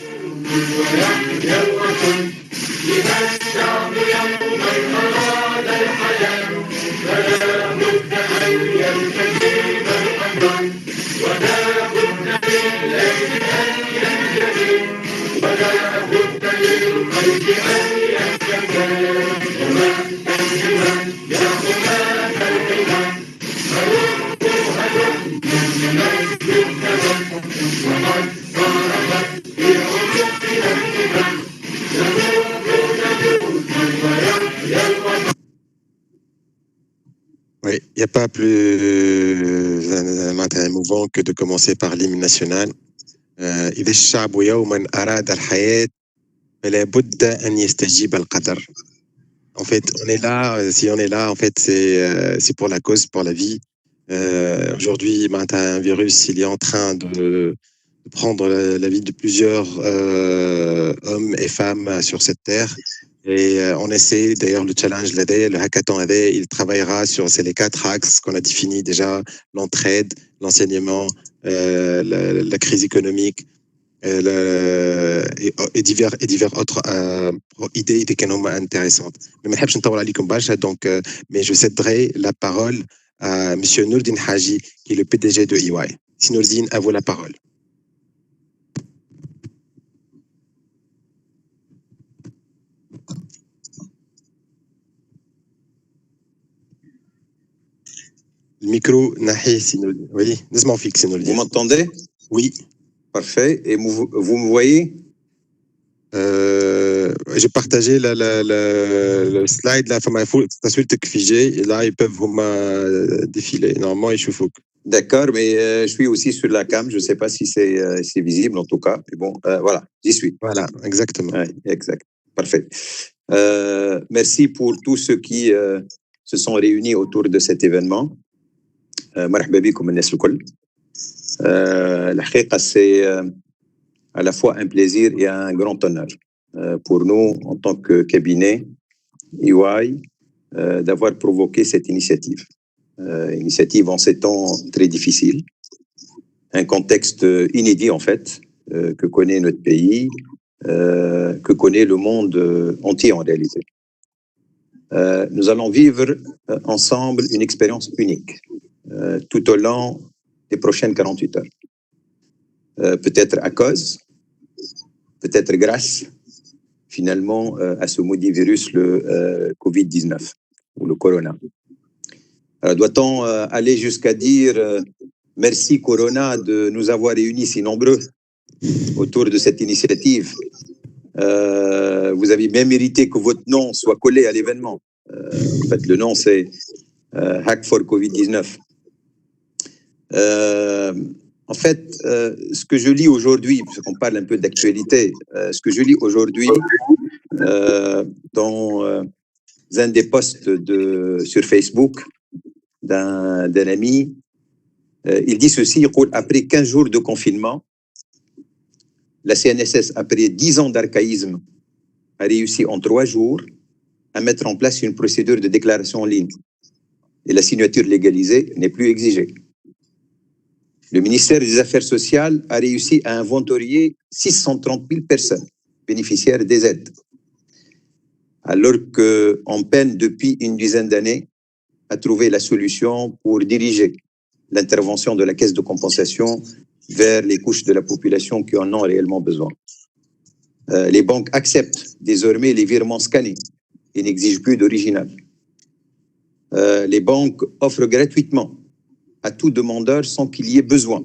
ويحيى الوطن لنسعد يوما أراد الحياة فلا بد أن يلتزم الأمر ولا بد لليل أن ينجلي ولا بد للقلب أن ينكسر ومهتما يا حماة الحمى هلموا هلم من مجد الثمن وقد ضربت في عنقنا الهمم نموت نموت ويحيى الوطن. Oui, il n'y a pas plus émouvant que de commencer par l'hymne national. إذا الشعب يوما أراد الحياة فلا بد أن يستجيب القدر. En fait, on est là, si on est là, en fait, c'est pour la cause, pour la vie. Aujourd'hui, un virus, il est en train de prendre la vie de plusieurs hommes et femmes sur cette terre. Et on essaie, d'ailleurs, le challenge, le hackathon AD, il travaillera sur les 4 axes qu'on a définis déjà, l'entraide, l'enseignement, la crise économique, et divers autres idées qui sont intéressantes. Mais je céderai la parole à M. Nourdine Haji, qui est le PDG de EY. Si Nourdine, à vous la parole. Le micro, Nahi, oui, laisse-moi fixer. Vous m'entendez? Oui. Parfait. Et vous me voyez? J'ai partagé le slide là, et là, ils peuvent vous défiler. Normalement, ils chauffent. D'accord, mais je suis aussi sur la cam. Je ne sais pas si c'est visible en tout cas. Mais bon, voilà, j'y suis. Voilà, exactement. Ouais, exact. Parfait. Merci pour tous ceux qui se sont réunis autour de cet événement. مرحبا بكم الناس الكل. الحقيقة c'est à la fois un plaisir et un grand honneur pour nous en tant que cabinet EY d'avoir provoqué cette initiative. Initiative en ces temps très difficiles, un contexte inédit en fait que connaît notre pays, que connaît le monde entier en réalité. Nous allons vivre ensemble une expérience unique tout au long des prochaines 48 heures. Peut-être à cause, peut-être grâce finalement à ce maudit virus, le Covid-19 ou le Corona. Doit-on aller jusqu'à dire merci Corona de nous avoir réunis si nombreux autour de cette initiative? Vous avez bien mérité que votre nom soit collé à l'événement. En fait, le nom c'est Hack for Covid-19. En fait, ce que je lis aujourd'hui, parce qu'on parle un peu d'actualité, ce que je lis aujourd'hui dans un des posts sur Facebook d'un ami, il dit ceci, après 15 jours de confinement, la CNSS, après 10 ans d'archaïsme, a réussi en 3 jours à mettre en place une procédure de déclaration en ligne. Et la signature légalisée n'est plus exigée. Le ministère des Affaires sociales a réussi à inventorier 630 000 personnes bénéficiaires des aides, alors qu'on peine depuis une dizaine d'années à trouver la solution pour diriger l'intervention de la caisse de compensation vers les couches de la population qui en ont réellement besoin. Les banques acceptent désormais les virements scannés et n'exigent plus d'original. Les banques offrent gratuitement à tout demandeur sans qu'il y ait besoin,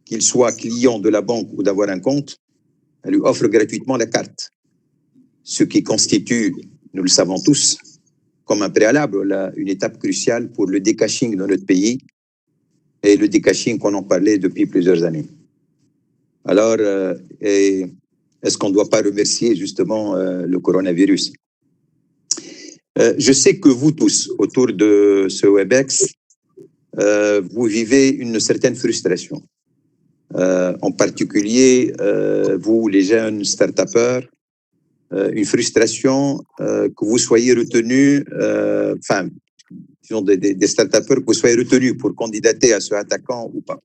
qu'il soit client de la banque ou d'avoir un compte, elle lui offre gratuitement la carte. Ce qui constitue, nous le savons tous, comme un préalable, une étape cruciale pour le décaching dans notre pays et le décaching qu'on en parlait depuis plusieurs années. Alors, est-ce qu'on ne doit pas remercier justement le coronavirus? Je sais que vous tous, autour de ce WebEx, vous vivez une certaine frustration. En particulier, vous, les jeunes start-upers, une frustration que vous soyez retenus, enfin, des start-upers, que vous soyez retenus pour candidater à ce attaquant ou pas.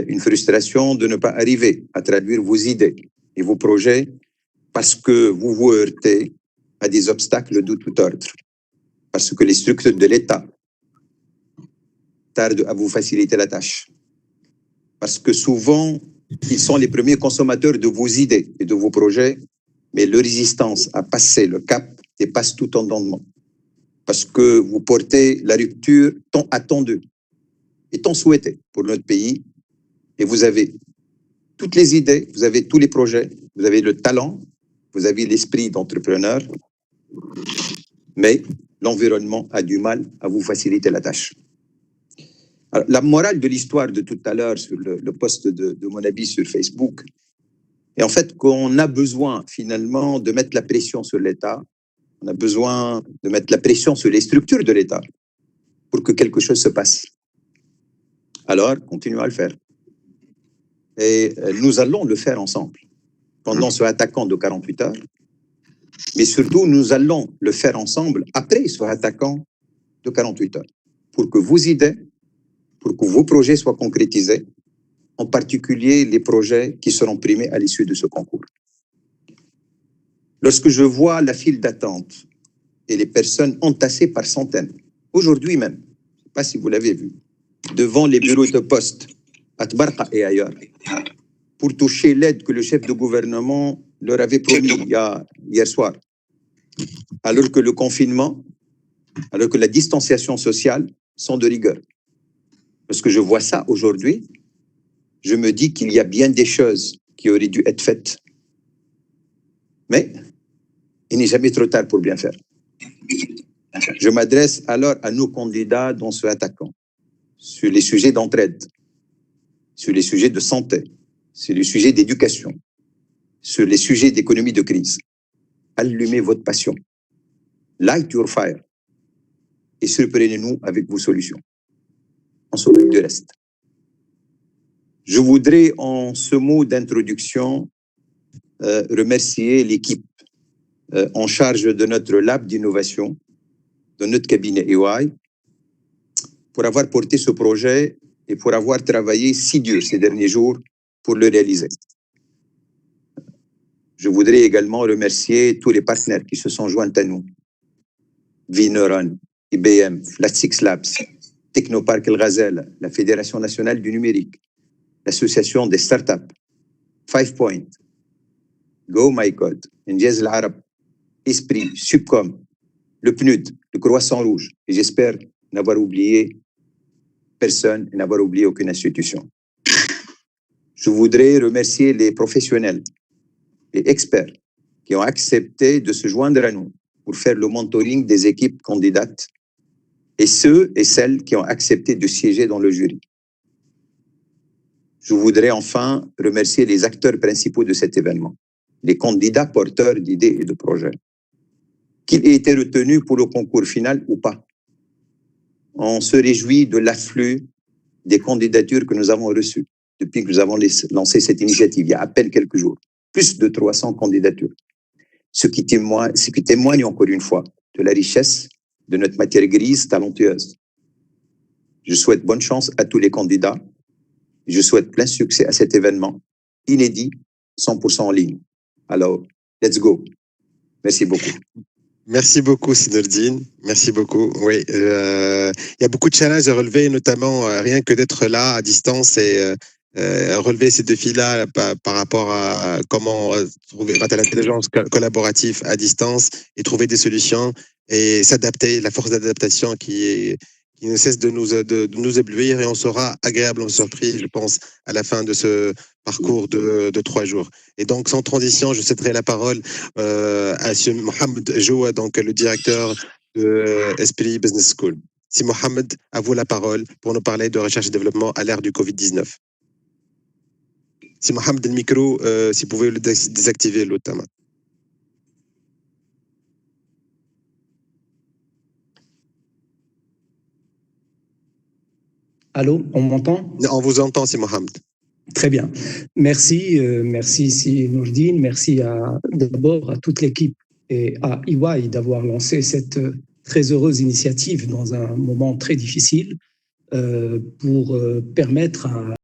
Une frustration de ne pas arriver à traduire vos idées et vos projets parce que vous vous heurtez à des obstacles de tout ordre, parce que les structures de l'État tardent à vous faciliter la tâche, parce que souvent, ils sont les premiers consommateurs de vos idées et de vos projets, mais leur résistance à passer le cap dépasse tout entendement, parce que vous portez la rupture tant attendue et tant souhaitée pour notre pays, et vous avez toutes les idées, vous avez tous les projets, vous avez le talent, vous avez l'esprit d'entrepreneur, mais l'environnement a du mal à vous faciliter la tâche. Alors, la morale de l'histoire de tout à l'heure sur le post de mon avis sur Facebook est en fait qu'on a besoin finalement de mettre la pression sur l'État, on a besoin de mettre la pression sur les structures de l'État pour que quelque chose se passe. Alors, continuons à le faire. Et nous allons le faire ensemble pendant ce attaquant de 48 heures, mais surtout, nous allons le faire ensemble après ce attaquant de 48 heures pour que vos idées, pour que vos projets soient concrétisés, en particulier les projets qui seront primés à l'issue de ce concours. Lorsque je vois la file d'attente et les personnes entassées par centaines, aujourd'hui même, je ne sais pas si vous l'avez vu, devant les bureaux de poste à Tbarqa et ailleurs, pour toucher l'aide que le chef de gouvernement leur avait promis hier soir, alors que le confinement, alors que la distanciation sociale sont de rigueur. Lorsque je vois ça aujourd'hui, je me dis qu'il y a bien des choses qui auraient dû être faites. Mais il n'est jamais trop tard pour bien faire. Je m'adresse alors à nos candidats dans ce attaquant, sur les sujets d'entraide, sur les sujets de santé, sur les sujets d'éducation, sur les sujets d'économie de crise. Allumez votre passion. Light your fire. Et surprenez-nous avec vos solutions. On s'occupe du reste. Je voudrais, en ce mot d'introduction, remercier l'équipe en charge de notre lab d'innovation, de notre cabinet EY, pour avoir porté ce projet et pour avoir travaillé si dur ces derniers jours pour le réaliser. Je voudrais également remercier tous les partenaires qui se sont joints à nous. Vineuron, IBM, Flat6 Labs, Technopark El Ghazel, la Fédération nationale du numérique, l'association des startups, 5 Point, Go My Code, Injaz Al Arab, Esprit, Subcom, le PNUD, le Croissant Rouge, et j'espère n'avoir oublié personne et n'avoir oublié aucune institution. Je voudrais remercier les professionnels, les experts qui ont accepté de se joindre à nous pour faire le mentoring des équipes candidates et ceux et celles qui ont accepté de siéger dans le jury. Je voudrais enfin remercier les acteurs principaux de cet événement, les candidats porteurs d'idées et de projets. Qu'ils aient été retenus pour le concours final ou pas. On se réjouit de l'afflux des candidatures que nous avons reçues depuis que nous avons lancé cette initiative, il y a à peine quelques jours. Plus de 300 candidatures. Ce qui témoigne encore une fois de la richesse de notre matière grise talentueuse. Je souhaite bonne chance à tous les candidats. Je souhaite plein succès à cet événement inédit, 100% en ligne. Alors, let's go. Merci beaucoup. Merci beaucoup, Sinourdine. Merci beaucoup. Oui, il y a beaucoup de challenges à relever, notamment rien que d'être là à distance et relever ces défis-là par rapport à comment trouver à l'intelligence collaborative à distance et trouver des solutions et s'adapter, la force d'adaptation qui ne cesse de nous éblouir et on sera agréablement surpris, je pense, à la fin de ce parcours de 3 jours. Et donc, sans transition, je céderai la parole à M. Mohamed Joua, donc le directeur de Esprit Business School. Si Mohamed, à vous la parole pour nous parler de recherche et développement à l'ère du Covid-19. Si Mohamed, le micro, si vous pouvez le désactiver, l'autre. Allô, on m'entend? On vous entend, c'est Mohamed. Très bien. Merci, merci Sinourdine, merci d'abord à toute l'équipe et à EY d'avoir lancé cette très heureuse initiative dans un moment très difficile pour permettre à